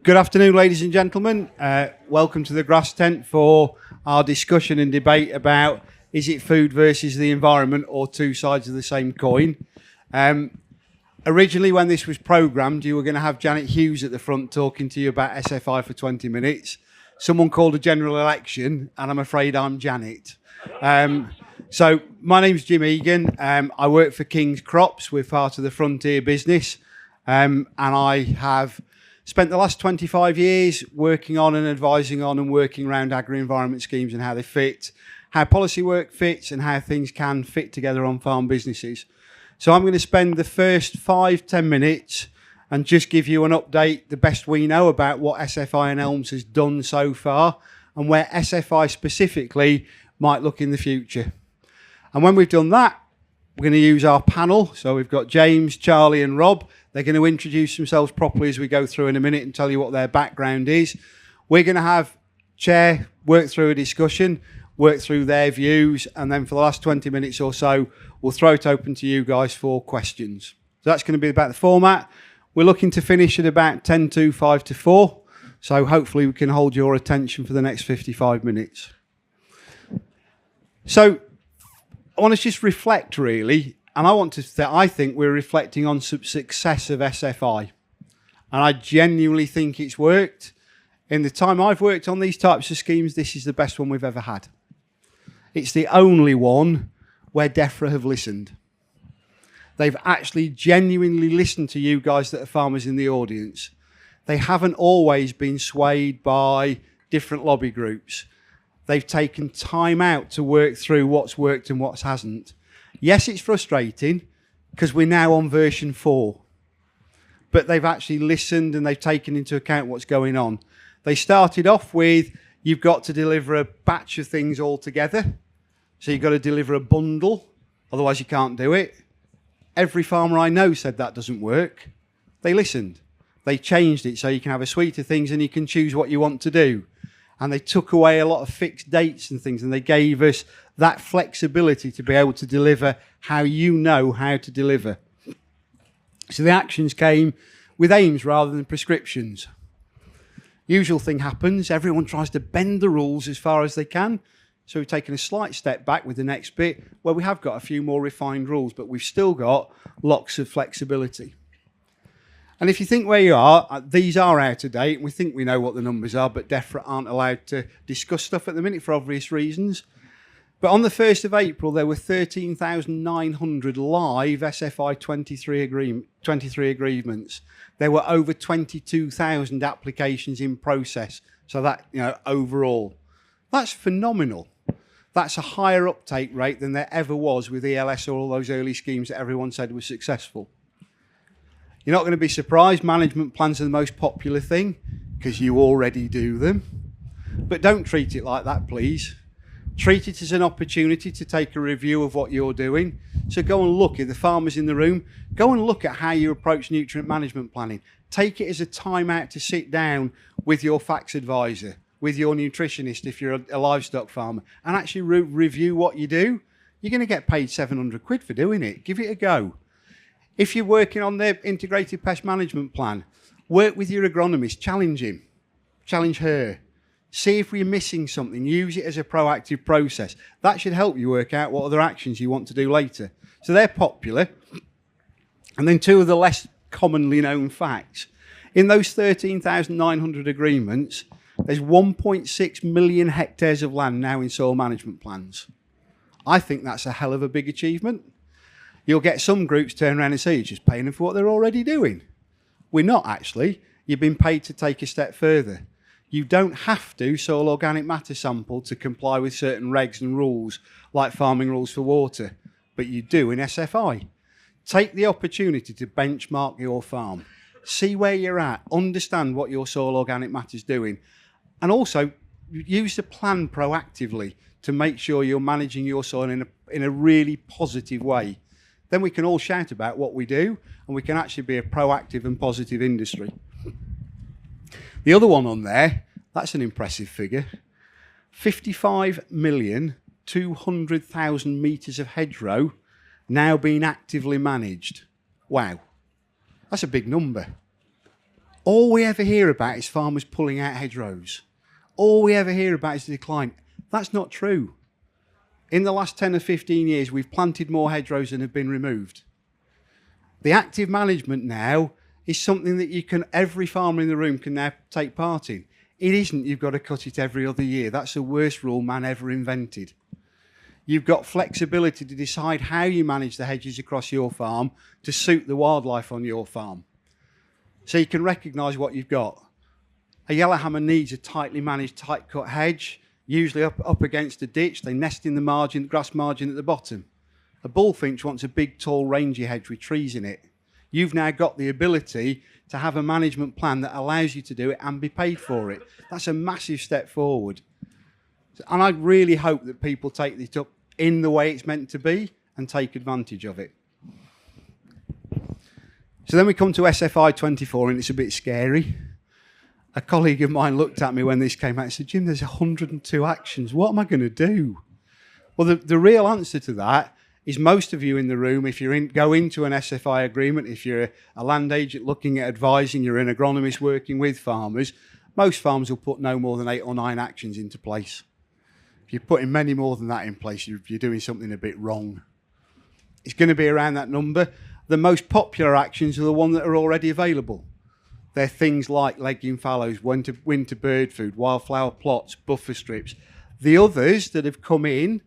Good afternoon, ladies and gentlemen. Welcome to the grass tent for our discussion and debate about is it food versus the environment or two sides of the same coin. Originally, when this was programmed, you were going to have Janet Hughes at the front talking to you about SFI for 20 minutes. Someone called a general election, and I'm afraid I'm Janet. So my name's Jim Egan. I work for King's Crops. We're part of the Frontier business, and I have spent the last 25 years working on and advising on and working around agri-environment schemes and how they fit, how policy work fits and how things can fit together on farm businesses. So I'm going to spend the first 5-10 minutes and just give you an update, the best we know, about what SFI and Ennals has done so far and where SFI specifically might look in the future. And when we've done that, we're going to use our panel. So we've got James, Charlie and Rob. They're going to introduce themselves properly as we go through in a minute and tell you what their background is. We're going to have Chair work through a discussion, work through their views, and then for the last 20 minutes or so, we'll throw it open to you guys for questions. So that's going to be about the format. We're looking to finish at about 10 to 5 to 4. So hopefully we can hold your attention for the next 55 minutes. So I want to just reflect really, and I think we're reflecting on some success of SFI. And I genuinely think it's worked. In the time I've worked on these types of schemes, this is the best one we've ever had. It's the only one where DEFRA have listened. They've actually genuinely listened to you guys that are farmers in the audience. They haven't always been swayed by different lobby groups. They've taken time out to work through what's worked and what hasn't. Yes, it's frustrating because we're now on version 4. But they've actually listened and they've taken into account what's going on. They started off with, you've got to deliver a batch of things all together. So you've got to deliver a bundle, otherwise you can't do it. Every farmer I know said that doesn't work. They listened. They changed it so you can have a suite of things and you can choose what you want to do. And they took away a lot of fixed dates and things, and they gave us that flexibility to be able to deliver how you know how to deliver. So the actions came with aims rather than prescriptions. Usual thing happens, everyone tries to bend the rules as far as they can. So we've taken a slight step back with the next bit where we have got a few more refined rules, but we've still got lots of flexibility. And if you think where you are, these are out of date, and we think we know what the numbers are, but DEFRA aren't allowed to discuss stuff at the minute for obvious reasons. But on the 1st of April, there were 13,900 live SFI 23 agreements. There were over 22,000 applications in process. So that, overall, that's phenomenal. That's a higher uptake rate than there ever was with ELS or all those early schemes that everyone said were successful. You're not going to be surprised, management plans are the most popular thing because you already do them. But don't treat it like that, please. Treat it as an opportunity to take a review of what you're doing. So go and look at the farmers in the room. Go and look at how you approach nutrient management planning. Take it as a time out to sit down with your FACS advisor, with your nutritionist if you're a livestock farmer, and actually review what you do. You're going to get paid 700 quid for doing it. Give it a go. If you're working on the integrated pest management plan, work with your agronomist, challenge him, challenge her. See if we're missing something, use it as a proactive process. That should help you work out what other actions you want to do later. So they're popular. And then two of the less commonly known facts. In those 13,900 agreements, there's 1.6 million hectares of land now in soil management plans. I think that's a hell of a big achievement. You'll get some groups turn around and say, you're just paying them for what they're already doing. We're not actually. You've been paid to take a step further. You don't have to soil organic matter sample to comply with certain regs and rules, like farming rules for water, but you do in SFI. Take the opportunity to benchmark your farm. See where you're at. Understand what your soil organic matter is doing. And also, use the plan proactively to make sure you're managing your soil in a really positive way. Then we can all shout about what we do, and we can actually be a proactive and positive industry. The other one on there, that's an impressive figure. 55,200,000 metres of hedgerow now being actively managed. Wow, that's a big number. All we ever hear about is farmers pulling out hedgerows. All we ever hear about is the decline. That's not true. In the last 10 or 15 years, we've planted more hedgerows than have been removed. The active management now is something that every farmer in the room can now take part in. It isn't you've got to cut it every other year. That's the worst rule man ever invented. You've got flexibility to decide how you manage the hedges across your farm to suit the wildlife on your farm. So you can recognise what you've got. A yellowhammer needs a tightly managed, tight cut hedge, usually up against a ditch. They nest in the grass margin at the bottom. A bullfinch wants a big, tall, rangy hedge with trees in it. You've now got the ability to have a management plan that allows you to do it and be paid for it. That's a massive step forward. And I really hope that people take it up in the way it's meant to be and take advantage of it. So then we come to SFI 24, and it's a bit scary. A colleague of mine looked at me when this came out and said, Jim, there's 102 actions. What am I going to do? Well, the real answer to that is most of you in the room, if go into an SFI agreement, if you're a land agent looking at advising, you're an agronomist working with farmers, most farms will put no more than 8 or 9 actions into place. If you're putting many more than that in place, you're doing something a bit wrong. It's going to be around that number. The most popular actions are the ones that are already available. They're things like legume fallows, winter bird food, wildflower plots, buffer strips. The others that have come in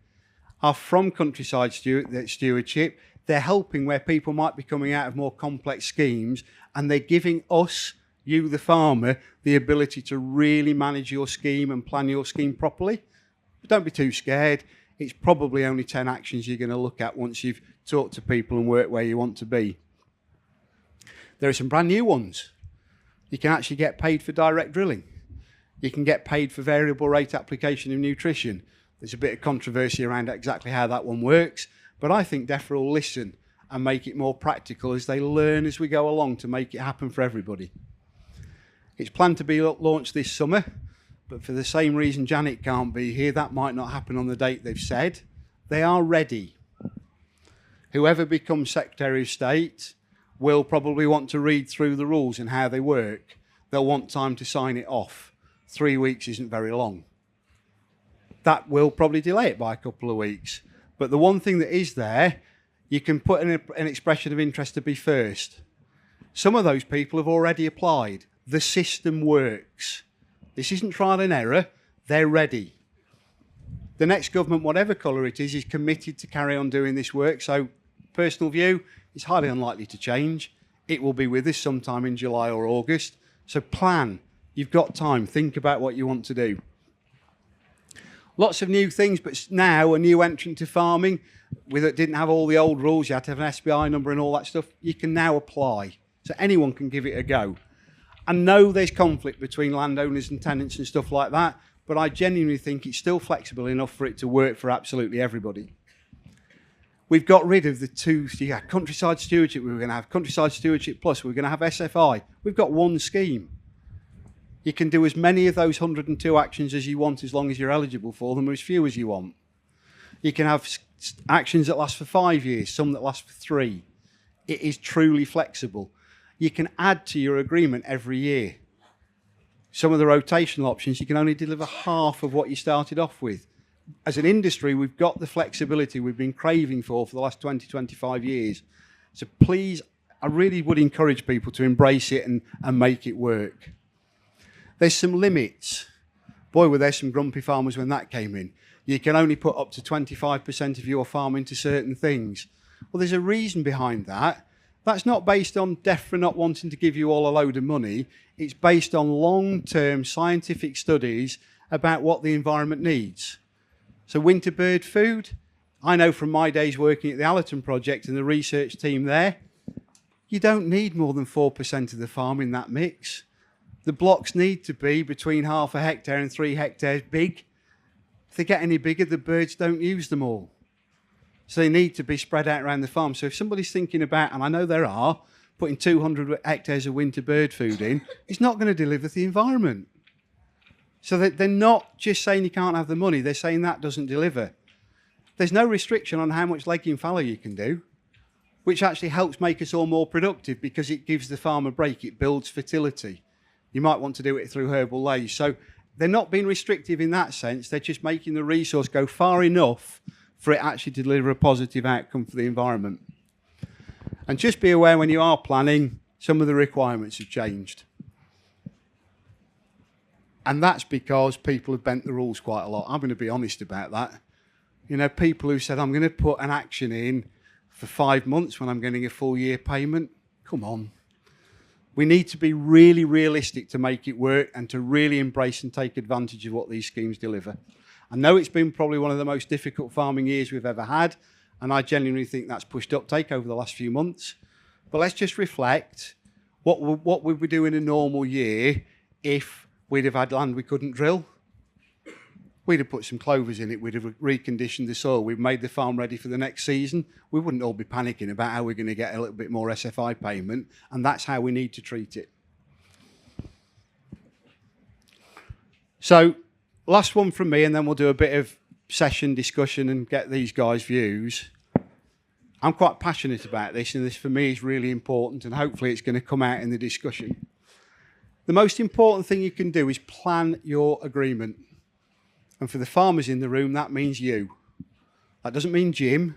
are from countryside stewardship. They're helping where people might be coming out of more complex schemes, and they're giving us, you the farmer, the ability to really manage your scheme and plan your scheme properly. But don't be too scared. It's probably only 10 actions you're going to look at once you've talked to people and worked where you want to be. There are some brand new ones. You can actually get paid for direct drilling. You can get paid for variable rate application of nutrition. There's a bit of controversy around exactly how that one works, but I think DEFRA will listen and make it more practical as they learn as we go along to make it happen for everybody. It's planned to be launched this summer, but for the same reason Janet can't be here, that might not happen on the date they've said. They are ready. Whoever becomes Secretary of State will probably want to read through the rules and how they work. They'll want time to sign it off. 3 weeks isn't very long. That will probably delay it by a couple of weeks. But the one thing that is there, you can put in an expression of interest to be first. Some of those people have already applied. The system works. This isn't trial and error. They're ready. The next government, whatever colour it is committed to carry on doing this work. So, personal view, it's highly unlikely to change. It will be with us sometime in July or August. So plan. You've got time. Think about what you want to do. Lots of new things, but now a new entrant to farming that didn't have all the old rules. You had to have an SBI number and all that stuff. You can now apply. So anyone can give it a go. I know there's conflict between landowners and tenants and stuff like that, but I genuinely think it's still flexible enough for it to work for absolutely everybody. We've got rid of the two, countryside stewardship. We were going to have countryside stewardship plus. We're going to have SFI. We've got one scheme. You can do as many of those 102 actions as you want as long as you're eligible for them, or as few as you want. You can have actions that last for 5 years, some that last for 3. It is truly flexible. You can add to your agreement every year. Some of the rotational options, you can only deliver half of what you started off with. As an industry, we've got the flexibility we've been craving for the last 20, 25 years. So please, I really would encourage people to embrace it and make it work. There's some limits. Boy, were there some grumpy farmers when that came in. You can only put up to 25% of your farm into certain things. Well, there's a reason behind that. That's not based on DEFRA not wanting to give you all a load of money. It's based on long-term scientific studies about what the environment needs. So winter bird food, I know from my days working at the Allerton project and the research team there, you don't need more than 4% of the farm in that mix. The blocks need to be between 0.5 hectare and 3 hectares big. If they get any bigger, the birds don't use them all. So they need to be spread out around the farm. So if somebody's thinking about, and I know there are, putting 200 hectares of winter bird food in, it's not going to deliver the environment. So they're not just saying you can't have the money, they're saying that doesn't deliver. There's no restriction on how much legume fallow you can do, which actually helps make us all more productive because it gives the farm a break, it builds fertility. You might want to do it through herbal lays. So they're not being restrictive in that sense. They're just making the resource go far enough for it actually to deliver a positive outcome for the environment. And just be aware when you are planning, some of the requirements have changed. And that's because people have bent the rules quite a lot. I'm going to be honest about that. You know, people who said, I'm going to put an action in for 5 months when I'm getting a full year payment. Come on. We need to be really realistic to make it work and to really embrace and take advantage of what these schemes deliver. I know it's been probably one of the most difficult farming years we've ever had, and I genuinely think that's pushed uptake over the last few months. But let's just reflect what would we do in a normal year if we'd have had land we couldn't drill? We'd have put some clovers in it, we'd have reconditioned the soil, we've made the farm ready for the next season. We wouldn't all be panicking about how we're going to get a little bit more SFI payment, and that's how we need to treat it. So, last one from me, and then we'll do a bit of session discussion and get these guys' views. I'm quite passionate about this, and this for me is really important, and hopefully it's going to come out in the discussion. The most important thing you can do is plan your agreement. And for the farmers in the room, that means you. That doesn't mean Jim.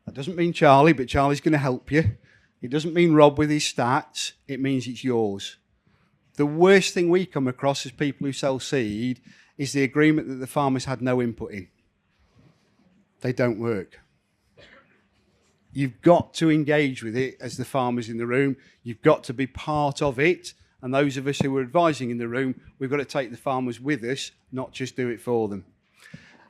That doesn't mean Charlie, but Charlie's going to help you. It doesn't mean Rob with his stats. It means it's yours. The worst thing we come across as people who sell seed is the agreement that the farmers had no input in. They don't work. You've got to engage with it as the farmers in the room. You've got to be part of it. And those of us who are advising in the room, we've got to take the farmers with us, not just do it for them.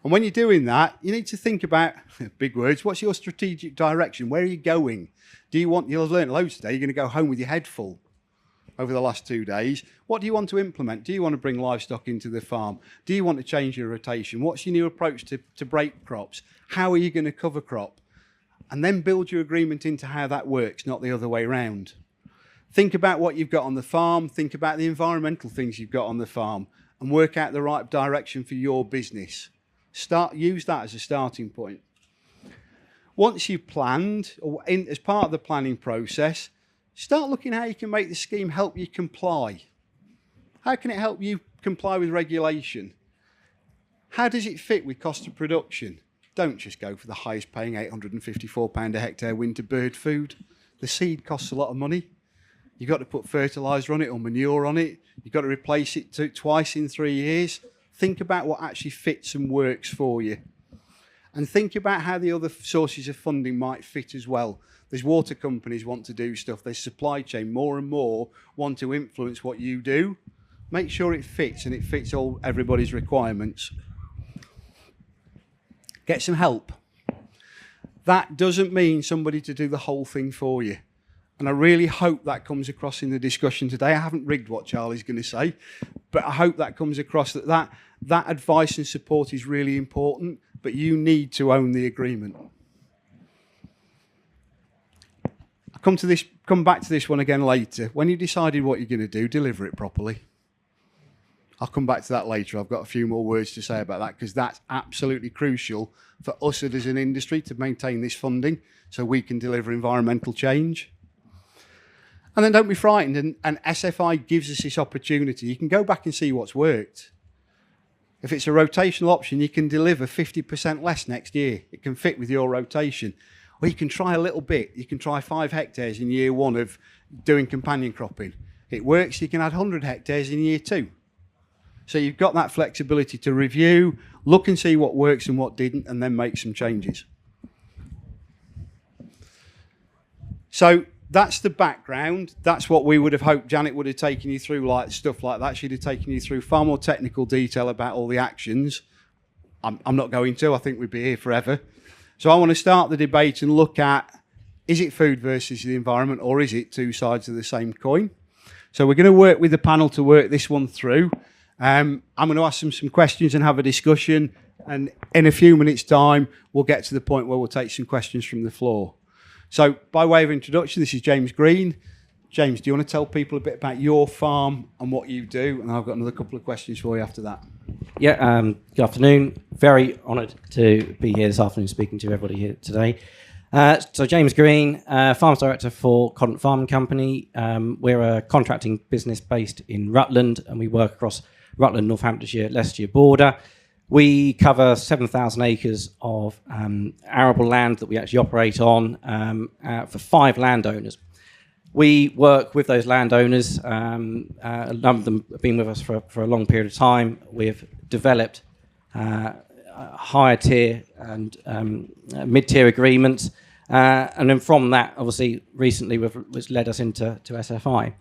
And when you're doing that, you need to think about, big words, what's your strategic direction? Where are you going? You'll have learned loads today, you're going to go home with your head full over the last 2 days. What do you want to implement? Do you want to bring livestock into the farm? Do you want to change your rotation? What's your new approach to break crops? How are you going to cover crop? And then build your agreement into how that works, not the other way around. Think about what you've got on the farm, think about the environmental things you've got on the farm, and work out the right direction for your business. Use that as a starting point. Once you've planned, or as part of the planning process, start looking how you can make the scheme help you comply. How can it help you comply with regulation? How does it fit with cost of production? Don't just go for the highest paying £854 a hectare winter bird food. The seed costs a lot of money. You've got to put fertiliser on it or manure on it. You've got to replace it twice in 3 years. Think about what actually fits and works for you. And think about how the other sources of funding might fit as well. There's water companies want to do stuff. There's supply chain. More and more want to influence what you do. Make sure it fits and it fits everybody's requirements. Get some help. That doesn't mean somebody to do the whole thing for you. And I really hope that comes across in the discussion today. I haven't rigged what Charlie's going to say, but I hope that comes across that advice and support is really important, but you need to own the agreement. I'll come back to this one again later. When you decided what you're going to do, deliver it properly. I'll come back to that later. I've got a few more words to say about that because that's absolutely crucial for us as an industry to maintain this funding so we can deliver environmental change. And then don't be frightened, and SFI gives us this opportunity. You can go back and see what's worked. If it's a rotational option, you can deliver 50% less next year. It can fit with your rotation. Or you can try a little bit. You can try 5 hectares in year 1 of doing companion cropping. It works, you can add 100 hectares in year 2. So you've got that flexibility to review, look and see what works and what didn't, and then make some changes. So that's the background. That's what we would have hoped Janet would have taken you through, like stuff like that. She'd have taken you through far more technical detail about all the actions. I'm not going to. I think we'd be here forever. So I want to start the debate and look at, is it food versus the environment, or is it two sides of the same coin? So we're going to work with the panel to work this one through. I'm going to ask them some questions and have a discussion. And in a few minutes' time, we'll get to the point where we'll take some questions from the floor. So by way of introduction, this is James Green. James, do you want to tell people a bit about your farm and what you do? And I've got another couple of questions for you after that. Yeah, good afternoon. Very honoured to be here this afternoon speaking to everybody here today. So James Green, Farms Director for Conant Farming Company. We're a contracting business based in Rutland, and we work across Rutland, Northamptonshire, Leicestershire border. We cover 7,000 acres of arable land that we actually operate on for 5 landowners. We work with those landowners. A number of them have been with us for a long period of time. We've developed higher tier and mid-tier agreements. And then from that, obviously, recently, which led us into SFI.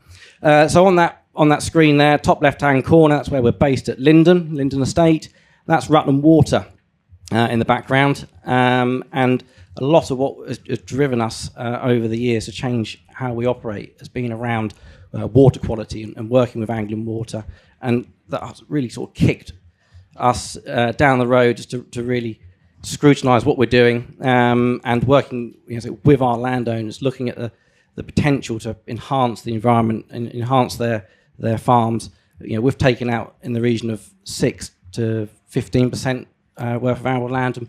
So on that screen there, top left-hand corner, that's where we're based at Linden Estate. That's Rutland Water in the background. And a lot of what has driven us over the years to change how we operate has been around water quality and working with Anglian Water. And that has really sort of kicked us down the road just to really scrutinise what we're doing and working with our landowners, looking at the potential to enhance the environment and enhance their farms. We've taken out in the region of 6 to 15% worth of arable land and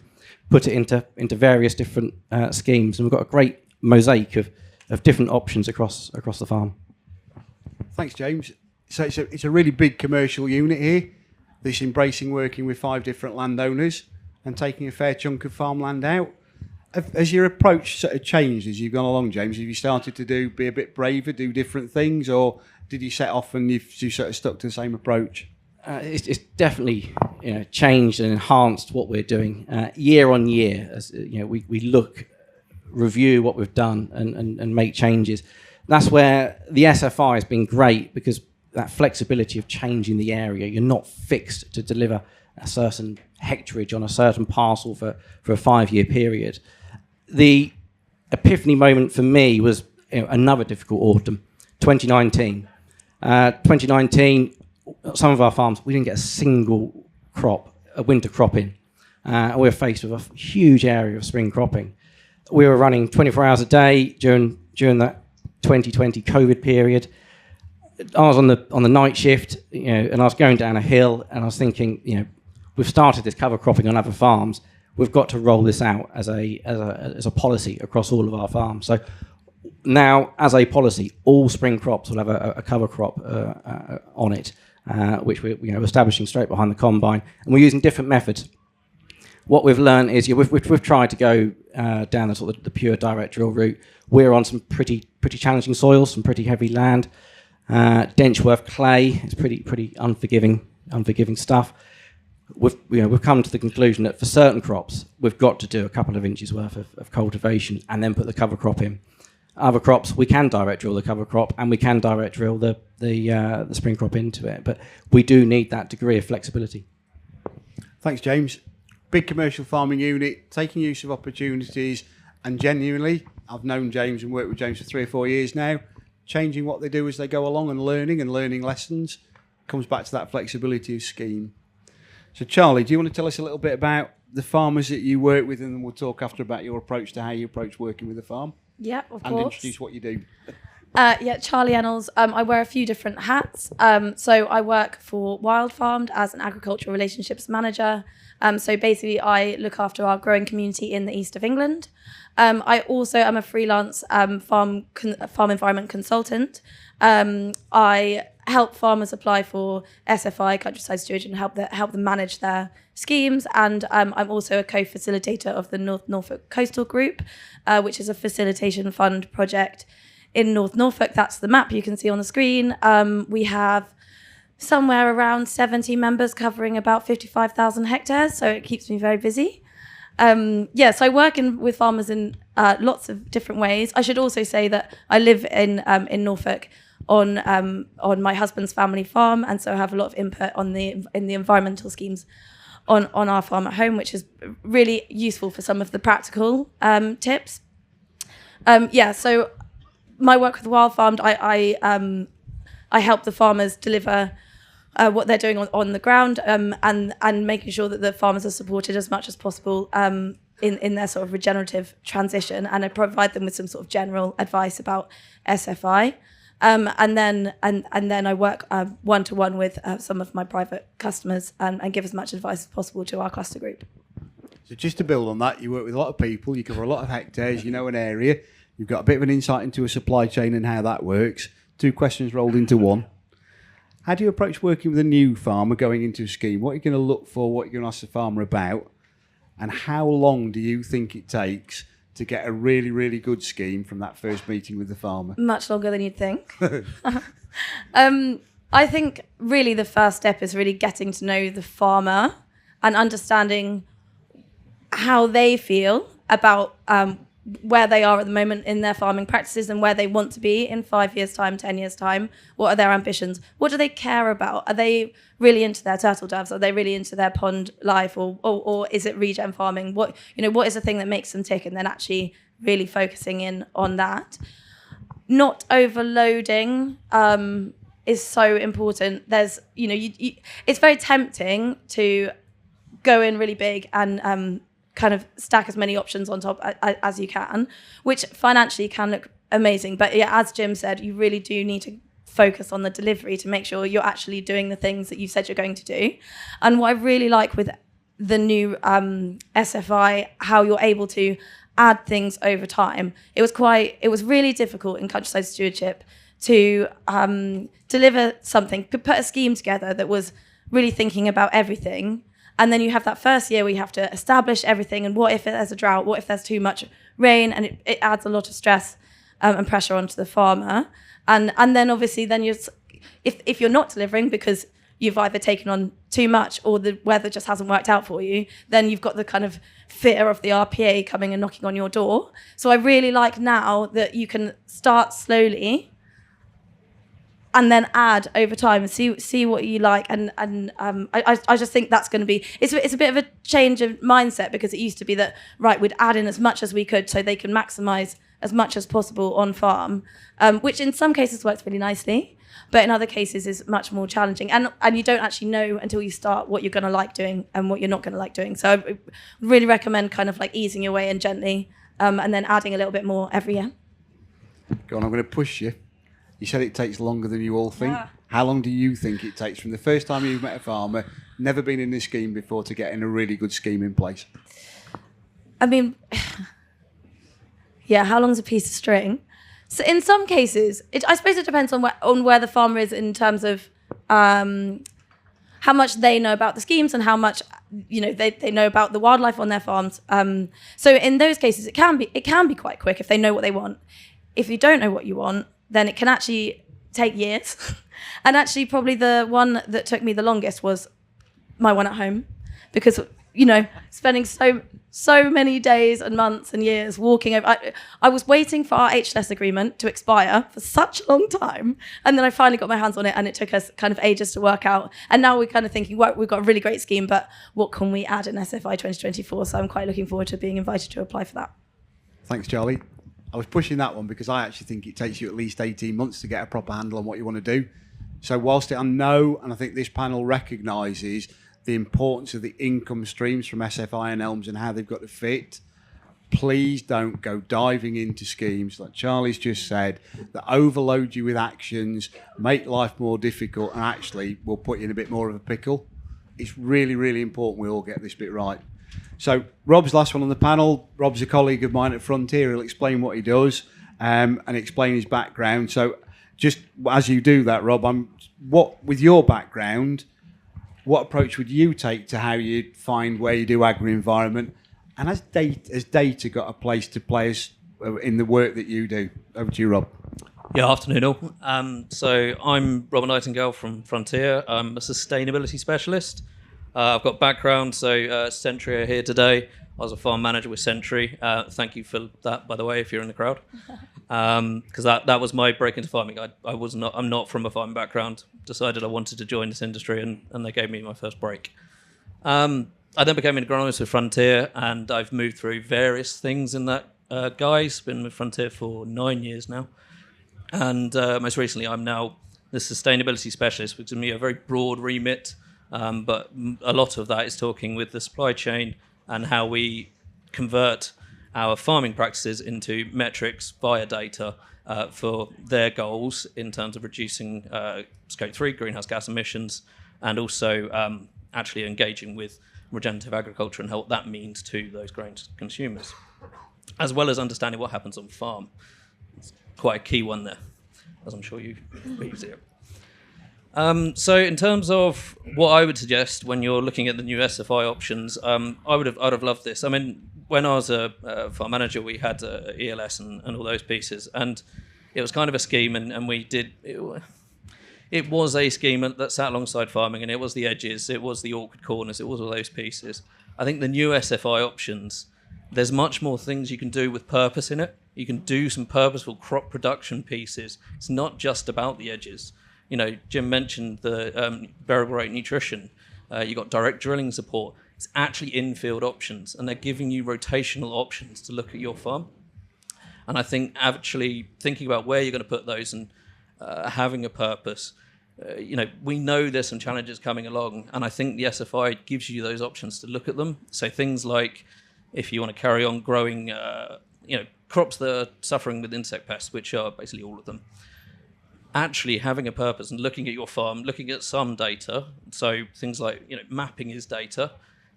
put it into various different schemes, and we've got a great mosaic of different options across the farm. Thanks, James. So it's a really big commercial unit here that's embracing working with 5 different landowners and taking a fair chunk of farmland out. Has your approach sort of changed as you've gone along, James? Have you started to be a bit braver, do different things, or did you set off and you sort of stuck to the same approach? It's definitely changed and enhanced what we're doing year on year. As we look, review what we've done and make changes. That's where the SFI has been great, because that flexibility of changing the area. You're not fixed to deliver a certain hectarage on a certain parcel for a 5-year period. The epiphany moment for me was another difficult autumn, 2019. 2019, some of our farms, we didn't get a single crop, a winter crop in. We were faced with a huge area of spring cropping. We were running 24 hours a day during that 2020 COVID period. I was on the night shift, and I was going down a hill, and I was thinking, we've started this cover cropping on other farms. We've got to roll this out as a policy across all of our farms. So now, as a policy, all spring crops will have a cover crop on it, which we're establishing straight behind the combine, and we're using different methods. What we've learned is we've tried to go down the sort of the pure direct drill route. We're on some pretty challenging soils, some pretty heavy land. Denchworth clay is pretty unforgiving stuff. We've come to the conclusion that for certain crops we've got to do a couple of inches worth of cultivation and then put the cover crop in. Other crops we can direct drill the cover crop and we can direct drill the spring crop into it, but we do need that degree of flexibility. Thanks, James. Big commercial farming unit, taking use of opportunities, and genuinely, I've known James and worked with James for 3 or 4 years now. Changing what they do as they go along and learning lessons comes back to that flexibility of scheme. So Charlie, do you want to tell us a little bit about the farmers that you work with, and then we'll talk after about your approach to how you approach working with the farm? Yeah, of course. And introduce what you do. Charlie Ennals. I wear a few different hats. So I work for Wild Farmed as an agricultural relationships manager. So basically I look after our growing community in the east of England. I also am a freelance farm environment consultant. I help farmers apply for SFI, countryside stewardship, and help them manage their schemes. And I'm also a co-facilitator of the Norfolk Coastal Group, which is a facilitation fund project in North Norfolk. That's the map you can see on the screen. We have somewhere around 70 members covering about 55,000 hectares, so it keeps me very busy. So I work with farmers in lots of different ways. I should also say that I live in Norfolk on my husband's family farm, and so I have a lot of input in the environmental schemes on our farm at home, which is really useful for some of the practical tips. So my work with Wild Farmed, I help the farmers deliver what they're doing on the ground, and making sure that the farmers are supported as much as possible in their sort of regenerative transition, and I provide them with some sort of general advice about SFI, and then I work one-to-one with some of my private customers and give as much advice as possible to our cluster group. So just to build on that, you work with a lot of people, you cover a lot of hectares, you know an area, you've got a bit of an insight into a supply chain and how that works. 2 questions rolled into one. How do you approach working with a new farmer going into a scheme? What are you going to look for? What are you going to ask the farmer about? And how long do you think it takes to get a really, really good scheme from that first meeting with the farmer? Much longer than you'd think. I think really the first step is really getting to know the farmer and understanding how they feel about where they are at the moment in their farming practices and where they want to be in 5 years' time, 10 years' time. What are their ambitions? What do they care about? Are they really into their turtle doves? Are they really into their pond life? Or is it regen farming? What is the thing that makes them tick? And then actually really focusing in on that. Not overloading is so important. There's, it's very tempting to go in really big and kind of stack as many options on top as you can, which financially can look amazing. But yeah, as Jim said, you really do need to focus on the delivery to make sure you're actually doing the things that you said you're going to do. And what I really like with the new SFI, how you're able to add things over time. It was really difficult in countryside stewardship to deliver something, put a scheme together that was really thinking about everything. And then you have that first year where you have to establish everything. And what if there's a drought? What if there's too much rain? And it adds a lot of stress and pressure onto the farmer. And then obviously then if you're not delivering because you've either taken on too much or the weather just hasn't worked out for you, then you've got the kind of fear of the RPA coming and knocking on your door. So I really like now that you can start slowly and then add over time and see what you like. And I just think that's going to be, it's a bit of a change of mindset, because it used to be that, right, we'd add in as much as we could so they can maximise as much as possible on farm, which in some cases works really nicely, but in other cases is much more challenging. And you don't actually know until you start what you're going to like doing and what you're not going to like doing. So I really recommend kind of like easing your way in gently and then adding a little bit more every year. Go on, I'm going to push you. You said it takes longer than you all think. Yeah. How long do you think it takes from the first time you've met a farmer, never been in this scheme before, to getting a really good scheme in place? I mean, yeah, how long's a piece of string? So in some cases, I suppose it depends on where the farmer is in terms of how much they know about the schemes and how much they know about the wildlife on their farms. So in those cases, it can be quite quick if they know what they want. If you don't know what you want, then it can actually take years. And actually probably the one that took me the longest was my one at home, because, spending so many days and months and years walking over. I was waiting for our HLS agreement to expire for such a long time. And then I finally got my hands on it, and it took us kind of ages to work out. And now we're kind of thinking, well, we've got a really great scheme, but what can we add in SFI 2024? So I'm quite looking forward to being invited to apply for that. Thanks, Charlie. I was pushing that one because I actually think it takes you at least 18 months to get a proper handle on what you want to do. So whilst I know, and I think this panel recognises the importance of the income streams from SFI and Elms and how they've got to fit, please don't go diving into schemes, like Charlie's just said, that overload you with actions, make life more difficult, and actually will put you in a bit more of a pickle. It's really, really important we all get this bit right. So Rob's last one on the panel. Rob's a colleague of mine at Frontier. He'll explain what he does and explain his background. So just as you do that, Rob, with your background, what approach would you take to how you find where you do agri-environment? And has data got a place to play in the work that you do? Over to you, Rob. Yeah, afternoon all. So I'm Robert Nightingale from Frontier. I'm a sustainability specialist. I've got background, so Sentry are here today. I was a farm manager with Sentry. Thank you for that, by the way, if you're in the crowd. Because that was my break into farming. I'm not from a farming background. Decided I wanted to join this industry, and they gave me my first break. I then became an agronomist with Frontier, and I've moved through various things in that guise. Been with Frontier for 9 years now. And most recently, I'm now the sustainability specialist, which gives me a very broad remit. But a lot of that is talking with the supply chain and how we convert our farming practices into metrics via data for their goals in terms of reducing Scope 3 greenhouse gas emissions, and also actually engaging with regenerative agriculture and what that means to those grain consumers, as well as understanding what happens on farm. It's quite a key one there, as I'm sure you use it. So in terms of what I would suggest when you're looking at the new SFI options, I'd have loved this. I mean, when I was a farm manager, we had ELS and all those pieces, and it was kind of a scheme, and we did. It was a scheme that sat alongside farming, and it was the edges, it was the awkward corners, it was all those pieces. I think the new SFI options, there's much more things you can do with purpose in it. You can do some purposeful crop production pieces. It's not just about the edges. You know, Jim mentioned the variable rate nutrition. You've got direct drilling support. It's actually in-field options, and they're giving you rotational options to look at your farm. And I think actually thinking about where you're going to put those and having a purpose, we know there's some challenges coming along, and I think the SFI gives you those options to look at them. So things like if you want to carry on growing, crops that are suffering with insect pests, which are basically all of them, actually having a purpose and looking at your farm, looking at some data. So things like, mapping is data,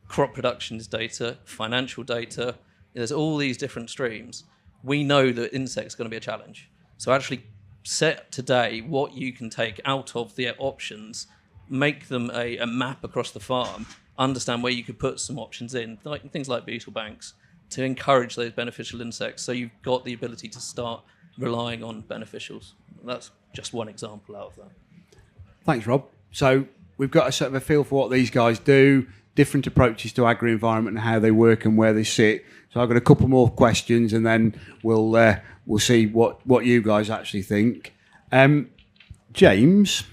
crop production is data, financial data. There's all these different streams. We know that insects are going to be a challenge. So actually set today what you can take out of the options, make them a map across the farm, understand where you could put some options in, like things like beetle banks, to encourage those beneficial insects, so you've got the ability to start relying on beneficials. That's just one example out of that. Thanks, Rob. So we've got a sort of a feel for what these guys do, different approaches to agri-environment and how they work and where they sit. So I've got a couple more questions, and then we'll see what you guys actually think. James,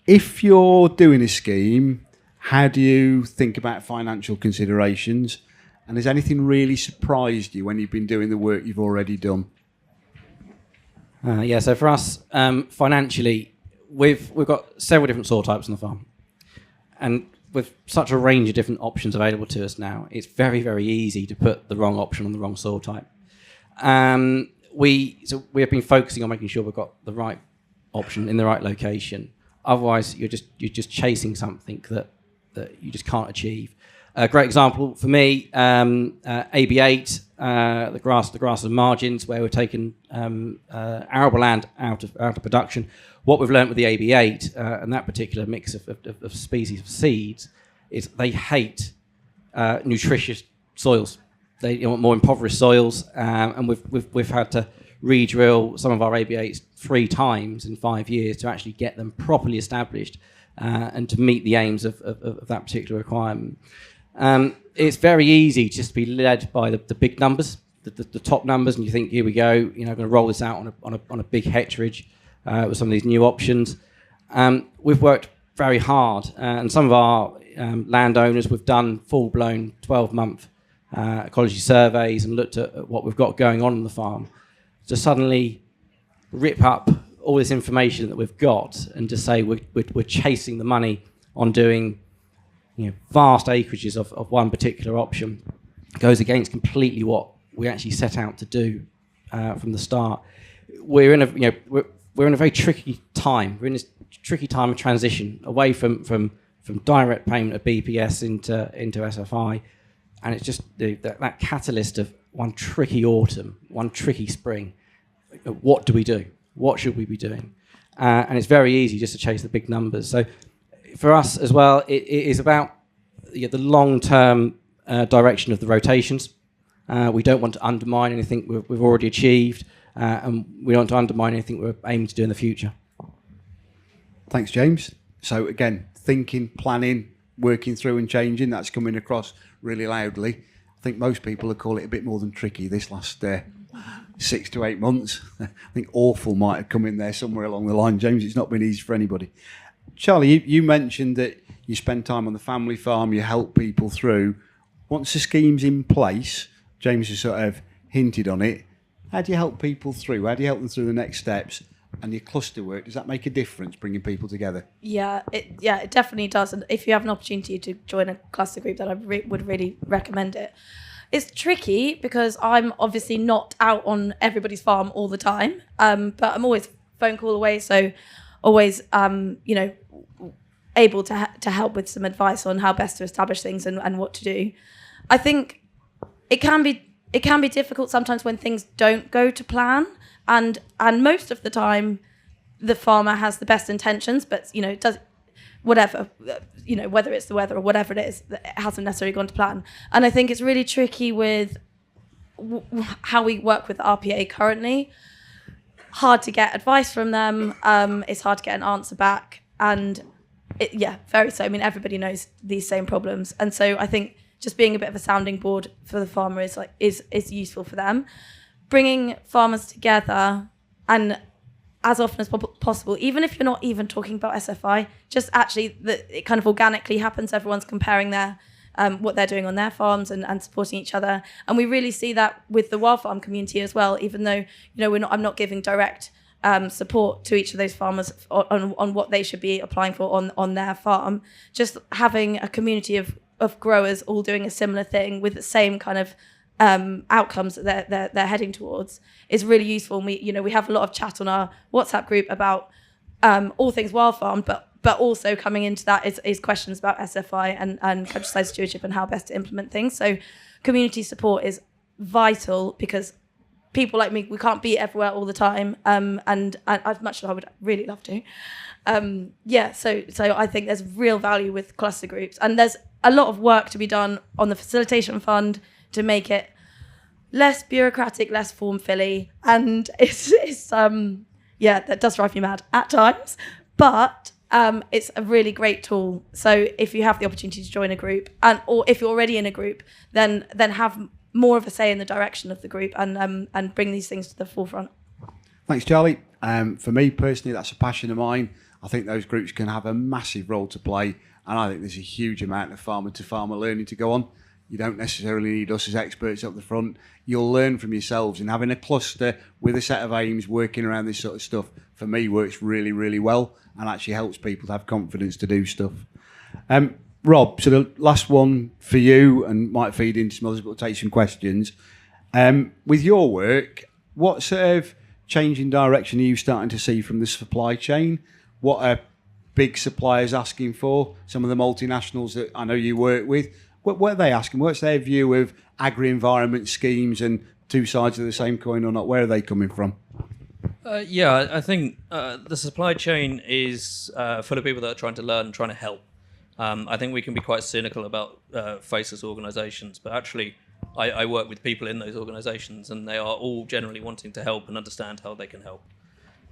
if you're doing a scheme, how do you think about financial considerations? And has anything really surprised you when you've been doing the work you've already done? So for us, financially, we've got several different soil types on the farm. And with such a range of different options available to us now, it's very, very easy to put the wrong option on the wrong soil type. We have been focusing on making sure we've got the right option in the right location. Otherwise, you're just chasing something that you just can't achieve. A great example for me, AB8, the grass and margins, where we're taking arable land out of production. What we've learned with the AB8 and that particular mix of species of seeds is they hate nutritious soils. They want more impoverished soils, and we've had to re-drill some of our AB8s 3 times in 5 years to actually get them properly established and to meet the aims of that particular requirement. It's very easy just to be led by the big numbers, the top numbers, and you think, here we go, I'm going to roll this out on a big hectarage with some of these new options. We've worked very hard, and some of our landowners, we've done full-blown 12-month ecology surveys and looked at what we've got going on the farm. To suddenly rip up all this information that we've got and to say we're chasing the money on doing vast acreages of one particular option goes against completely what we actually set out to do from the start. We're in a very tricky time. We're in this tricky time of transition away from direct payment of BPS into SFI, and it's just that catalyst of one tricky autumn, one tricky spring. What do we do? What should we be doing? And it's very easy just to chase the big numbers. So for us as well, it is about the long-term direction of the rotations. We don't want to undermine anything we've already achieved, and we don't want to undermine anything we're aiming to do in the future. Thanks, James. So again, thinking, planning, working through and changing, that's coming across really loudly. I think most people would call it a bit more than tricky this last 6 to 8 months. I think awful might have come in there somewhere along the line. James, it's not been easy for anybody. Charlie, you mentioned that you spend time on the family farm, you help people through. Once the scheme's in place, James has sort of hinted on it, how do you help people through? How do you help them through the next steps? And your cluster work, does that make a difference, bringing people together? Yeah, it definitely does. And if you have an opportunity to join a cluster group, then I would really recommend it. It's tricky because I'm obviously not out on everybody's farm all the time, but I'm always phone call away. So always, able to help with some advice on how best to establish things and what to do. I think it can be difficult sometimes when things don't go to plan, and most of the time the farmer has the best intentions, but does whatever, whether it's the weather or whatever it is, it hasn't necessarily gone to plan. And I think it's really tricky with how we work with RPA currently. Hard to get advice from them. It's hard to get an answer back, and very so. I mean, everybody knows these same problems, and so I think just being a bit of a sounding board for the farmer is useful for them. Bringing farmers together, and as often as possible, even if you're not even talking about SFI, just actually it kind of organically happens. Everyone's comparing their what they're doing on their farms and supporting each other. And we really see that with the wild farm community as well, even though I'm not giving direct support to each of those farmers on what they should be applying for on their farm. Just having a community of growers all doing a similar thing with the same kind of outcomes that they're heading towards is really useful. And we have a lot of chat on our WhatsApp group about all things wild farm, but also coming into that is questions about SFI and countryside stewardship and how best to implement things. So community support is vital, because people like me, we can't be everywhere all the time, and as much as I would really love to. So I think there's real value with cluster groups, and there's a lot of work to be done on the facilitation fund to make it less bureaucratic, less form-filly, and it's that does drive me mad at times, but it's a really great tool. So if you have the opportunity to join a group, or if you're already in a group, then have more of a say in the direction of the group and bring these things to the forefront. Thanks, Charlie. For me personally, that's a passion of mine. I think those groups can have a massive role to play, and I think there's a huge amount of farmer-to-farmer learning to go on. You don't necessarily need us as experts up the front. You'll learn from yourselves, and having a cluster with a set of aims working around this sort of stuff, for me, works really, really well, and actually helps people to have confidence to do stuff. Rob, so the last one for you, and might feed into some others, but we'll take some questions. With your work, what sort of change in direction are you starting to see from the supply chain? What are big suppliers asking for? Some of the multinationals that I know you work with, what are they asking? What's their view of agri-environment schemes and two sides of the same coin or not? Where are they coming from? I think the supply chain is full of people that are trying to learn and trying to help. I think we can be quite cynical about faceless organisations, but actually I work with people in those organisations, and they are all generally wanting to help and understand how they can help.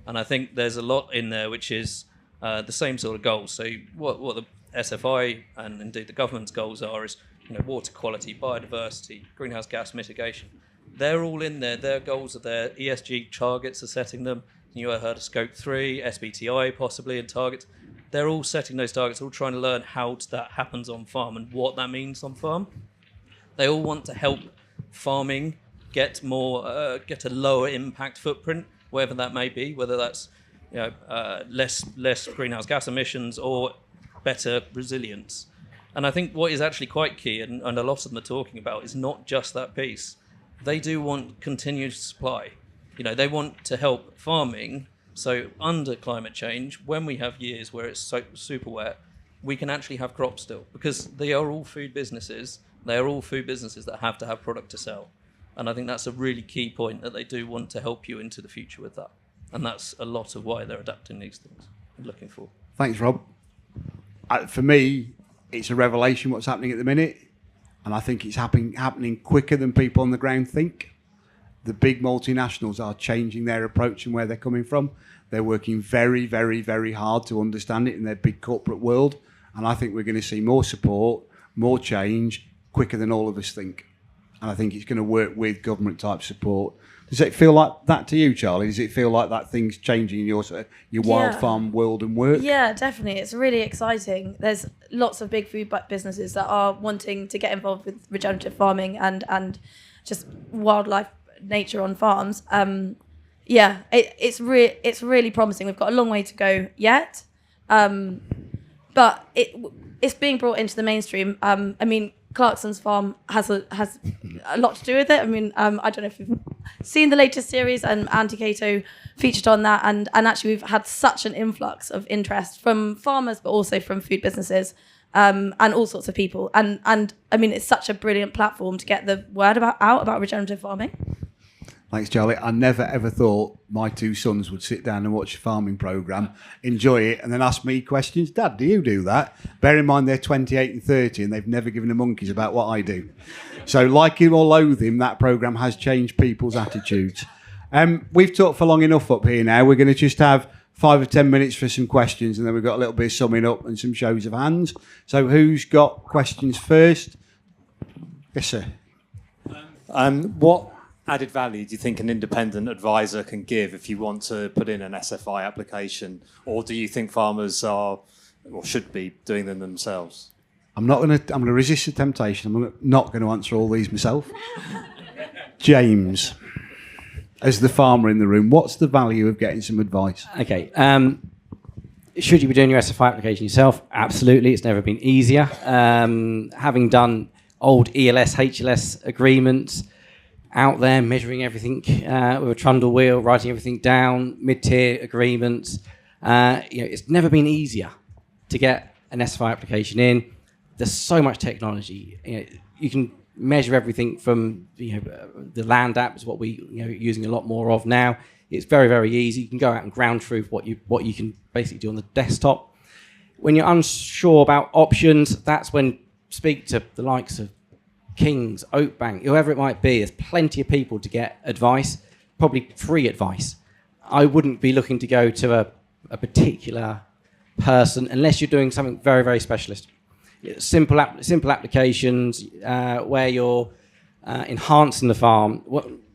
And I think there's a lot in there which is the same sort of goals. So what the SFI and indeed the government's goals are is water quality, biodiversity, greenhouse gas mitigation. They're all in there. Their goals are there. ESG targets are setting them. You heard of Scope 3, SBTI possibly, and targets. They're all setting those targets, all trying to learn how that happens on farm and what that means on farm. They all want to help farming get a lower impact footprint, wherever that may be, whether that's less greenhouse gas emissions or better resilience. And I think what is actually quite key, and a lot of them are talking about, is not just that piece. They do want continuous supply. They want to help farming. So under climate change, when we have years where it's super wet, we can actually have crops still, because they are all food businesses. They are all food businesses that have to have product to sell. And I think that's a really key point, that they do want to help you into the future with that. And that's a lot of why they're adapting these things and looking for. Thanks, Rob. For me, it's a revelation what's happening at the minute, and I think it's happening quicker than people on the ground think. The big multinationals are changing their approach and where they're coming from. They're working very, very, very hard to understand it in their big corporate world, and I think we're going to see more support, more change, quicker than all of us think. And I think it's going to work with government-type support. Does it feel like that to you, Charlie? Does it feel like that thing's changing in your wild farm world and work? Yeah, definitely. It's really exciting. There's lots of big food businesses that are wanting to get involved with regenerative farming and just wildlife nature on farms. It's really promising. We've got a long way to go yet, but it's being brought into the mainstream. Clarkson's farm has a lot to do with it. I mean, I don't know if you've seen the latest series, and Andy Cato featured on that, and actually we've had such an influx of interest from farmers, but also from food businesses, and all sorts of people. And I mean, it's such a brilliant platform to get the word out about regenerative farming. Thanks, Charlie. I never ever thought my two sons would sit down and watch a farming programme, enjoy it, and then ask me questions. Dad, do you do that? Bear in mind they're 28 and 30 and they've never given a monkeys about what I do. So like him or loathe him, that programme has changed people's attitudes. We've talked for long enough up here now. We're going to just have 5 or 10 minutes for some questions, and then we've got a little bit of summing up and some shows of hands. So who's got questions first? Yes, sir. What added value do you think an independent advisor can give if you want to put in an SFI application, or do you think farmers are or should be doing them themselves? I'm going to resist the temptation. I'm not going to answer all these myself. James, as the farmer in the room, what's the value of getting some advice? Okay. Should you be doing your SFI application yourself? Absolutely. It's never been easier. Having done old ELS, HLS agreements, out there measuring everything with a trundle wheel, writing everything down, mid-tier agreements. It's never been easier to get an SFI application in. There's so much technology. You can measure everything from the land app is what we using a lot more of now. It's very, very easy. You can go out and ground truth what you can basically do on the desktop. When you're unsure about options, that's when speak to the likes of Kings, Oakbank, whoever it might be. There's plenty of people to get advice, probably free advice. I wouldn't be looking to go to a particular person unless you're doing something very, very specialist. Simple applications where you're enhancing the farm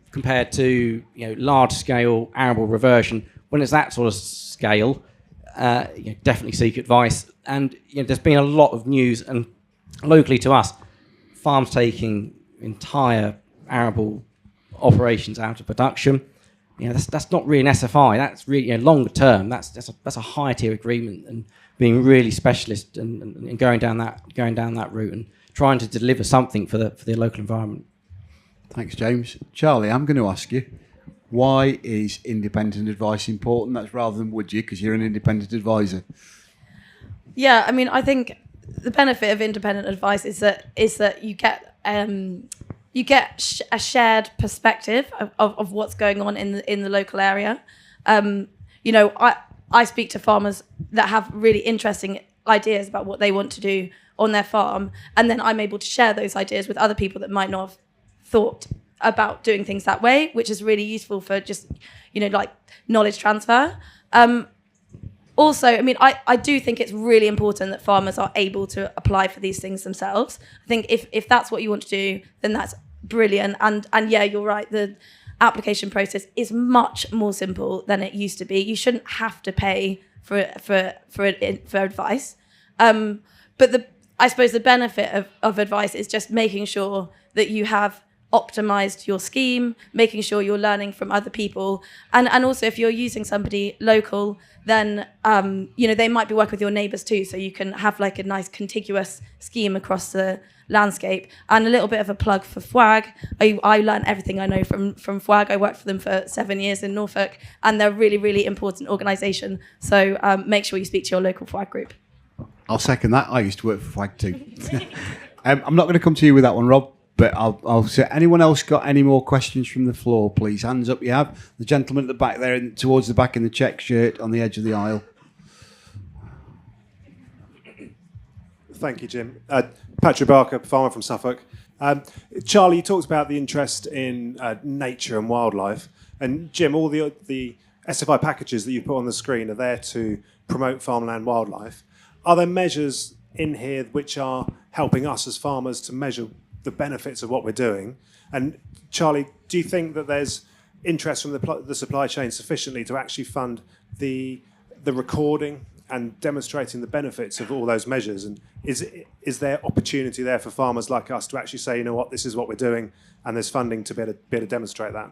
compared to large-scale arable reversion. When it's that sort of scale, definitely seek advice. And there's been a lot of news, and locally to us, farms taking entire arable operations out of production. That's not really an SFI. That's really longer term. That's a higher tier agreement, and being really specialist and going down that route and trying to deliver something for the local environment. Thanks, James. Charlie, I'm going to ask you, why is independent advice important? That's rather than would you, because you're an independent advisor. Yeah, I mean, I think the benefit of independent advice is that you get a shared perspective of what's going on in the local area. I speak to farmers that have really interesting ideas about what they want to do on their farm, and then I'm able to share those ideas with other people that might not have thought about doing things that way, which is really useful for just like knowledge transfer. Also, I mean, I do think it's really important that farmers are able to apply for these things themselves. I think if that's what you want to do, then that's brilliant. And yeah, you're right. The application process is much more simple than it used to be. You shouldn't have to pay for advice. But I suppose the benefit of advice is just making sure that you have optimized your scheme, making sure you're learning from other people, and also if you're using somebody local, then they might be working with your neighbours too, so you can have like a nice contiguous scheme across the landscape. And a little bit of a plug for FWAG. I learned everything I know from FWAG. I worked for them for 7 years in Norfolk, and they're a really, really important organisation. So make sure you speak to your local FWAG group. I'll second that. I used to work for FWAG too. I'm not going to come to you with that one, Rob. But I'll say, anyone else got any more questions from the floor, please? Hands up you have. The gentleman at the back there, towards the back in the check shirt on the edge of the aisle. Thank you, Jim. Patrick Barker, farmer from Suffolk. Charlie, you talked about the interest in nature and wildlife. And Jim, all the SFI packages that you put on the screen are there to promote farmland wildlife. Are there measures in here which are helping us as farmers to measure the benefits of what we're doing? And Charlie, do you think that there's interest from the supply chain sufficiently to actually fund the recording and demonstrating the benefits of all those measures? And is there opportunity there for farmers like us to actually say, you know what, this is what we're doing, and there's funding to be able to demonstrate that?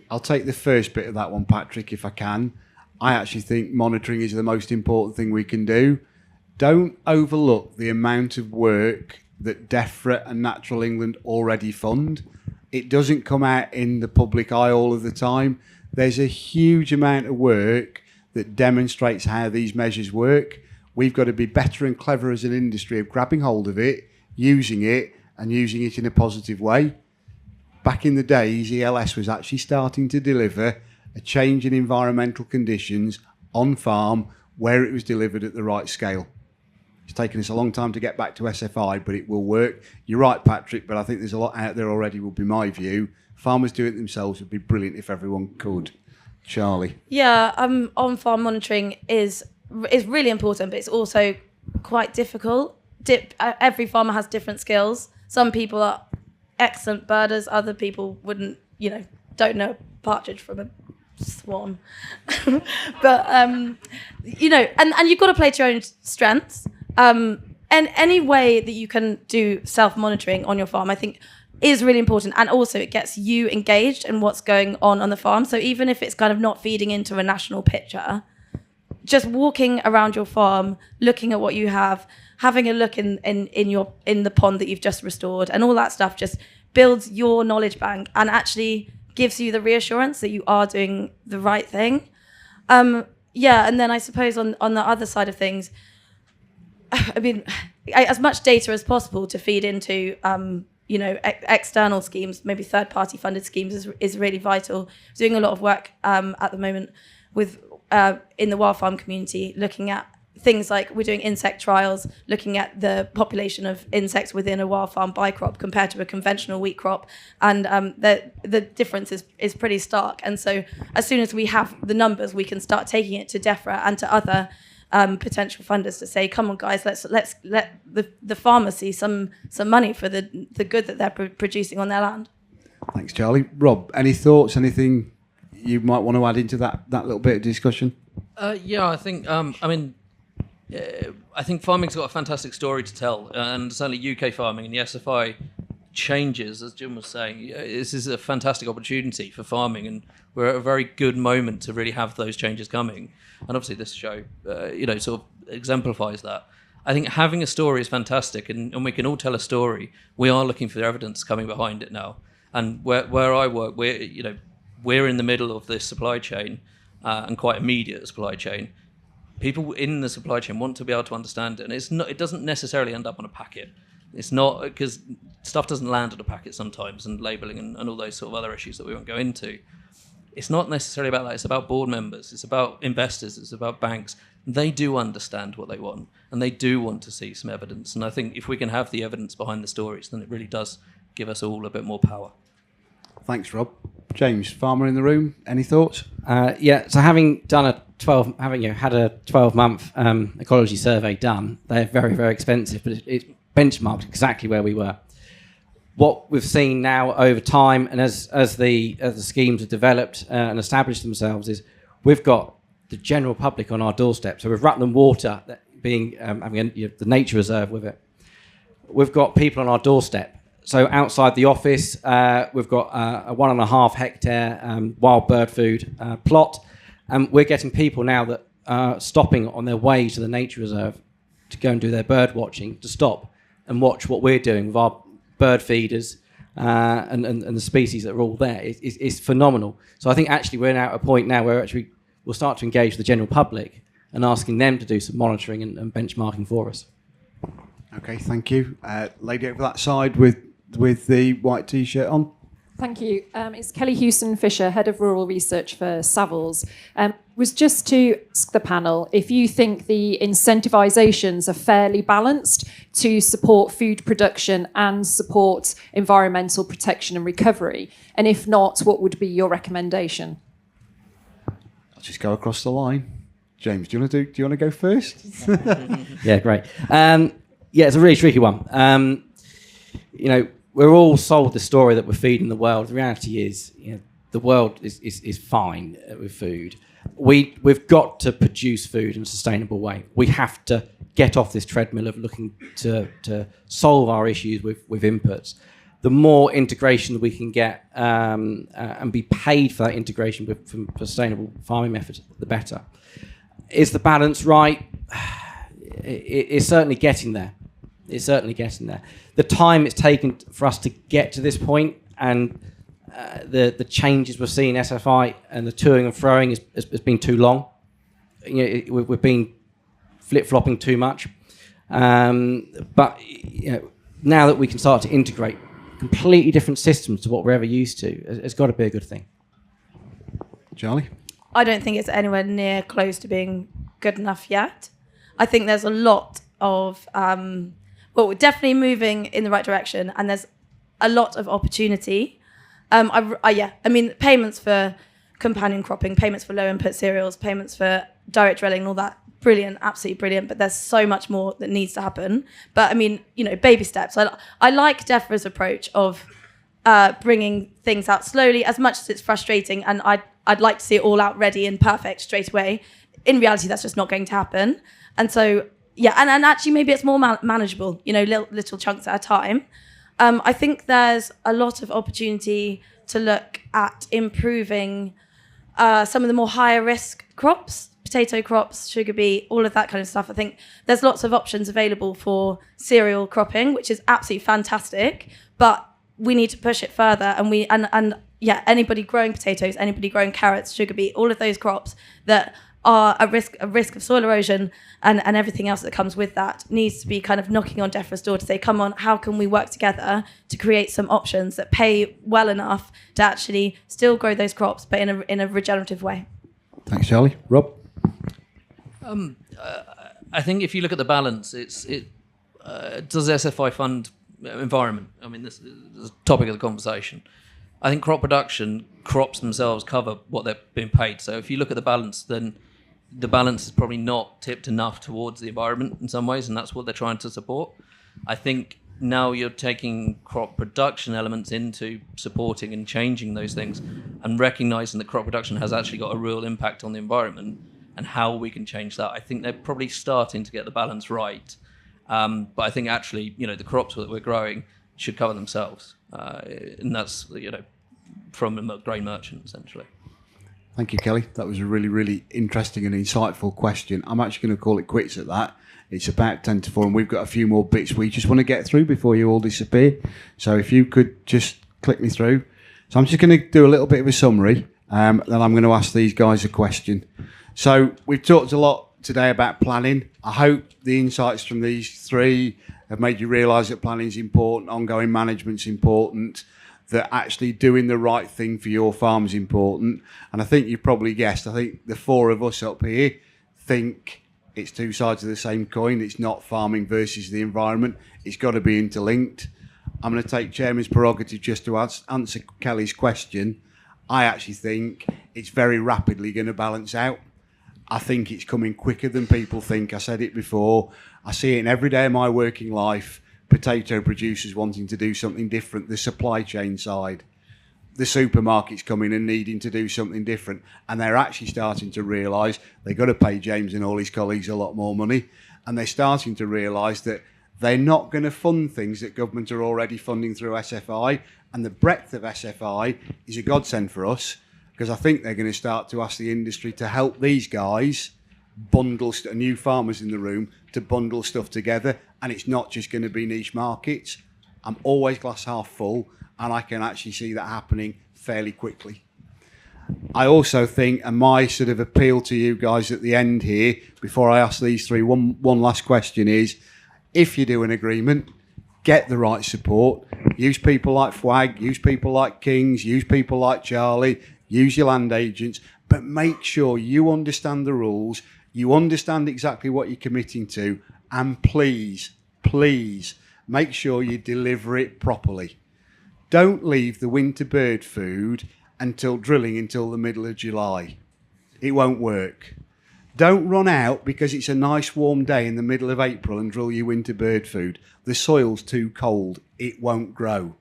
I'll take the first bit of that one, Patrick, if I can. I actually think monitoring is the most important thing we can do. Don't overlook the amount of work that DEFRA and Natural England already fund. It doesn't come out in the public eye all of the time. There's a huge amount of work that demonstrates how these measures work. We've got to be better and clever as an industry of grabbing hold of it, using it, and using it in a positive way. Back in the days, ELS was actually starting to deliver a change in environmental conditions on farm where it was delivered at the right scale. It's taken us a long time to get back to SFI, but it will work. You're right, Patrick, but I think there's a lot out there already, would be my view. Farmers doing it themselves would be brilliant if everyone could. Charlie? Yeah, on-farm monitoring is really important, but it's also quite difficult. Every farmer has different skills. Some people are excellent birders, other people wouldn't, don't know a partridge from a swan. But, and you've got to play to your own strengths. And any way that you can do self-monitoring on your farm, I think, is really important. And also it gets you engaged in what's going on the farm. So even if it's kind of not feeding into a national picture, just walking around your farm, looking at what you have, having a look in the pond that you've just restored, and all that stuff just builds your knowledge bank and actually gives you the reassurance that you are doing the right thing. And then I suppose on the other side of things, I mean, as much data as possible to feed into external schemes, maybe third-party funded schemes is really vital. Doing a lot of work at the moment with in the wild farm community, looking at things like we're doing insect trials, looking at the population of insects within a wild farm bicrop compared to a conventional wheat crop, and the difference is pretty stark. And so as soon as we have the numbers, we can start taking it to DEFRA and to other potential funders to say, come on guys, let's let the farmers see some money for the good that they're producing on their land. Thanks, Charlie. Rob, any thoughts, anything you might want to add into that little bit of discussion? I think I think farming's got a fantastic story to tell, and certainly UK farming and the SFI changes, as Jim was saying. This is a fantastic opportunity for farming, and we're at a very good moment to really have those changes coming. And obviously this show, sort of exemplifies that. I think having a story is fantastic, and we can all tell a story. We are looking for evidence coming behind it now. And where I work, we're in the middle of this supply chain, and quite immediate supply chain. People in the supply chain want to be able to understand it, and it doesn't necessarily end up on a packet. It's not, because stuff doesn't land on a packet sometimes, and labelling and all those sort of other issues that we won't go into. It's not necessarily about that. It's about board members. It's about investors. It's about banks. They do understand what they want, and they do want to see some evidence. And I think if we can have the evidence behind the stories, then it really does give us all a bit more power. Thanks, Rob. James, farmer in the room, any thoughts? So having done had a 12-month ecology survey done, they're very, very expensive, but it's benchmarked exactly where we were. What we've seen now over time, and as the schemes have developed and established themselves, is we've got the general public on our doorstep. So with Rutland Water being having the nature reserve with it, we've got people on our doorstep. So outside the office, we've got a 1.5 hectare wild bird food plot, and we're getting people now that are stopping on their way to the nature reserve to go and do their bird watching, to stop and watch what we're doing with our bird feeders and the species that are all there. It's phenomenal. So I think actually we're now at a point now where actually we'll start to engage the general public and asking them to do some monitoring and benchmarking for us. Okay, thank you. Lady over that side with the white T-shirt on. Thank you. It's Kelly Houston-Fisher, Head of Rural Research for Savills. Was just to ask the panel if you think the incentivisations are fairly balanced to support food production and support environmental protection and recovery, and if not, what would be your recommendation? I'll just go across the line. James, do you want to go first? Yeah, great. It's a really tricky one. We're all sold the story that we're feeding the world. The reality is, the world is fine with food. We've got to produce food in a sustainable way. We have to get off this treadmill of looking to solve our issues with inputs. The more integration we can get and be paid for that integration from sustainable farming methods, the better. Is the balance right? It's certainly getting there. It's certainly getting there. The time it's taken for us to get to this point, and the changes we're seeing in SFI and the toing and froing has been too long. We've been flip-flopping too much. But now that we can start to integrate completely different systems to what we're ever used to, it's got to be a good thing. Charlie? I don't think it's anywhere near close to being good enough yet. I think there's a lot of, we're definitely moving in the right direction, and there's a lot of opportunity. I mean, payments for companion cropping, payments for low input cereals, payments for direct drilling and all that, brilliant, absolutely brilliant, but there's so much more that needs to happen. But I mean, baby steps. I like DEFRA's approach of bringing things out slowly, as much as it's frustrating, and I'd like to see it all out ready and perfect straight away. In reality, that's just not going to happen. And so, and actually maybe it's more manageable, little chunks at a time. I think there's a lot of opportunity to look at improving some of the more higher risk crops, potato crops, sugar beet, all of that kind of stuff. I think there's lots of options available for cereal cropping, which is absolutely fantastic, but we need to push it further. And anybody growing potatoes, anybody growing carrots, sugar beet, all of those crops that are a risk of soil erosion and everything else that comes with that needs to be kind of knocking on DEFRA's door to say, come on, how can we work together to create some options that pay well enough to actually still grow those crops, but in a regenerative way. Thanks, Charlie. Rob? I think if you look at the balance, does SFI fund environment? I mean, this is a topic of the conversation. I think crop production, crops themselves cover what they're being paid. So if you look at the balance, then the balance is probably not tipped enough towards the environment in some ways, and that's what they're trying to support. I think now you're taking crop production elements into supporting and changing those things and recognising that crop production has actually got a real impact on the environment and how we can change that. I think they're probably starting to get the balance right. But I think actually, the crops that we're growing should cover themselves. And that's, from a grain merchant, essentially. Thank you, Kelly. That was a really, really interesting and insightful question. I'm actually going to call it quits at that. It's about 10 to 4, and we've got a few more bits we just want to get through before you all disappear. So if you could just click me through. So I'm just going to do a little bit of a summary, then I'm going to ask these guys a question. So we've talked a lot today about planning. I hope the insights from these three have made you realise that planning is important, ongoing management's important, that actually doing the right thing for your farm is important. And I think you've probably guessed, I think the four of us up here think it's two sides of the same coin. It's not farming versus the environment. It's got to be interlinked. I'm going to take Chairman's prerogative just to answer Kelly's question. I actually think it's very rapidly going to balance out. I think it's coming quicker than people think. I said it before. I see it in every day of my working life. Potato producers wanting to do something different. The supply chain side. The supermarkets coming and needing to do something different. And they're actually starting to realise they've got to pay James and all his colleagues a lot more money. And they're starting to realise that they're not going to fund things that government are already funding through SFI. And the breadth of SFI is a godsend for us, because I think they're going to start to ask the industry to help these guys bundle new farmers in the room to bundle stuff together. And it's not just going to be niche markets. I'm always glass half full, and I can actually see that happening fairly quickly. I also think, and my sort of appeal to you guys at the end here, before I ask these three, one last question is, if you do an agreement, get the right support. Use people like FWAG, use people like Kings, use people like Charlie, use your land agents, but make sure you understand the rules, you understand exactly what you're committing to, and please make sure you deliver it properly. Don't leave the winter bird food until drilling until the middle of July. It won't work. Don't run out because it's a nice warm day in the middle of April and drill your winter bird food. The soil's too cold. It won't grow.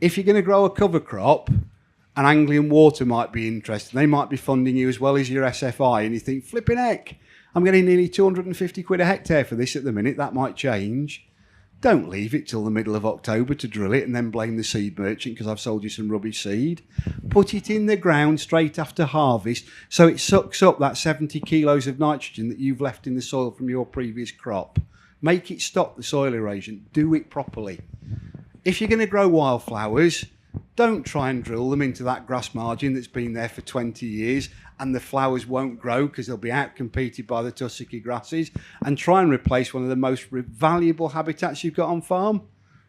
If you're going to grow a cover crop, and Anglian Water might be interested, they might be funding you as well as your SFI, and you think, flipping heck, I'm getting nearly 250 quid a hectare for this at the minute. That might change. Don't leave it till the middle of October to drill it and then blame the seed merchant because I've sold you some rubbish seed. Put it in the ground straight after harvest so it sucks up that 70 kilos of nitrogen that you've left in the soil from your previous crop. Make it stop the soil erosion. Do it properly. If you're going to grow wildflowers, don't try and drill them into that grass margin that's been there for 20 years and the flowers won't grow because they'll be outcompeted by the tussocky grasses, and try and replace one of the most valuable habitats you've got on farm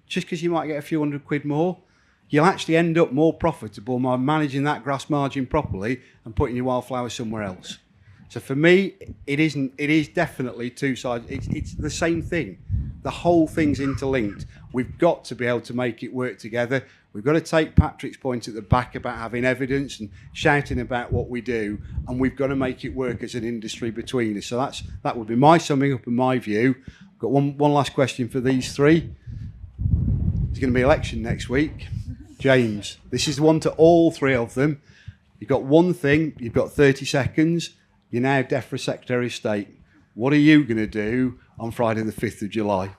just because you might get a few £100 more. You'll actually end up more profitable by managing that grass margin properly and putting your wildflowers somewhere else. So for me, it is definitely two sides. It's the same thing. The whole thing's interlinked. We've got to be able to make it work together. We've got to take Patrick's point at the back about having evidence and shouting about what we do, and we've got to make it work as an industry between us. So that would be my summing up and my view. I've got one last question for these three. There's going to be election next week. James, this is the one to all three of them. You've got one thing, you've got 30 seconds. You're now DEFRA Secretary of State. What are you going to do on Friday the 5th of July?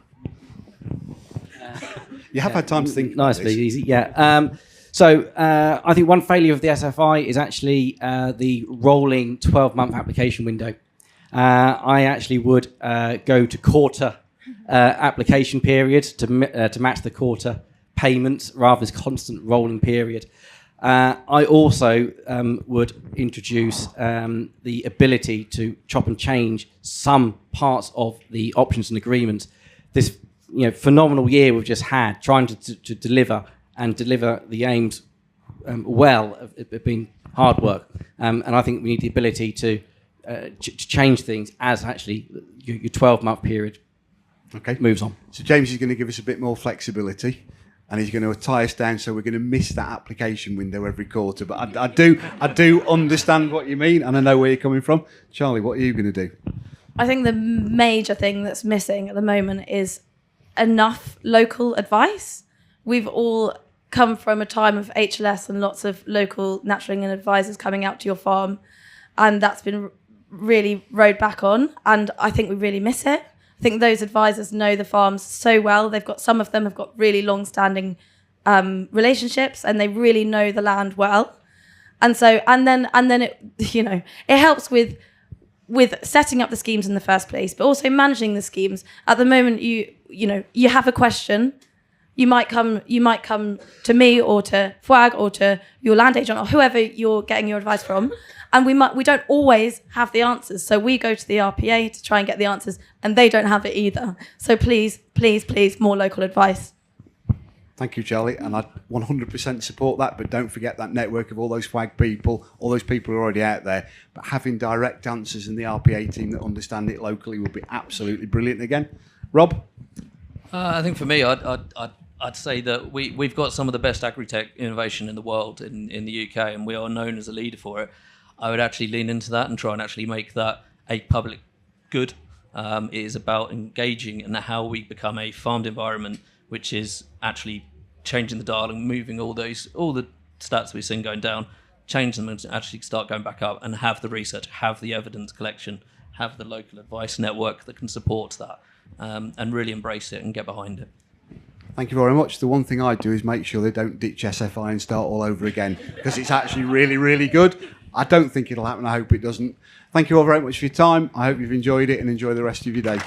You have had time to think about Nicely this. easy, yeah. So I think one failure of the SFI is actually the rolling 12-month application window. I actually would go to quarter application period to match the quarter payments rather than constant rolling period. I also would introduce the ability to chop and change some parts of the options and agreements. This phenomenal year we've just had, trying to deliver the aims well, have been hard work. And I think we need the ability to change things as actually your 12-month period moves on. So James is going to give us a bit more flexibility, and he's going to tie us down, so we're going to miss that application window every quarter. But I do understand what you mean, and I know where you're coming from. Charlie, what are you going to do? I think the major thing that's missing at the moment is enough local advice. We've all come from a time of HLS and lots of local natural England advisors coming out to your farm, and that's been really rowed back on, and I think we really miss it. I think those advisors know the farms so well. Some of them have got really long-standing relationships, and they really know the land well. And so, and then it, it helps with setting up the schemes in the first place, but also managing the schemes. At the moment, you have a question, you might come to me or to FWAG or to your land agent or whoever you're getting your advice from. And we don't always have the answers. So we go to the RPA to try and get the answers, and they don't have it either. So please, please, please, more local advice. Thank you, Charlie. And I 100% support that, but don't forget that network of all those FWAG people, all those people who are already out there. But having direct answers in the RPA team that understand it locally would be absolutely brilliant again. Rob? I think for me, I'd say that we've got some of the best agri-tech innovation in the world in the UK, and we are known as a leader for it. I would actually lean into that and try and actually make that a public good. It is about engaging in how we become a farmed environment, which is actually changing the dial and moving all the stats we've seen going down, change them and actually start going back up, and have the research, have the evidence collection, have the local advice network that can support that, and really embrace it and get behind it. Thank you very much. The one thing I do is make sure they don't ditch SFI and start all over again, because it's actually really, really good. I don't think it'll happen. I hope it doesn't. Thank you all very much for your time. I hope you've enjoyed it, and enjoy the rest of your day.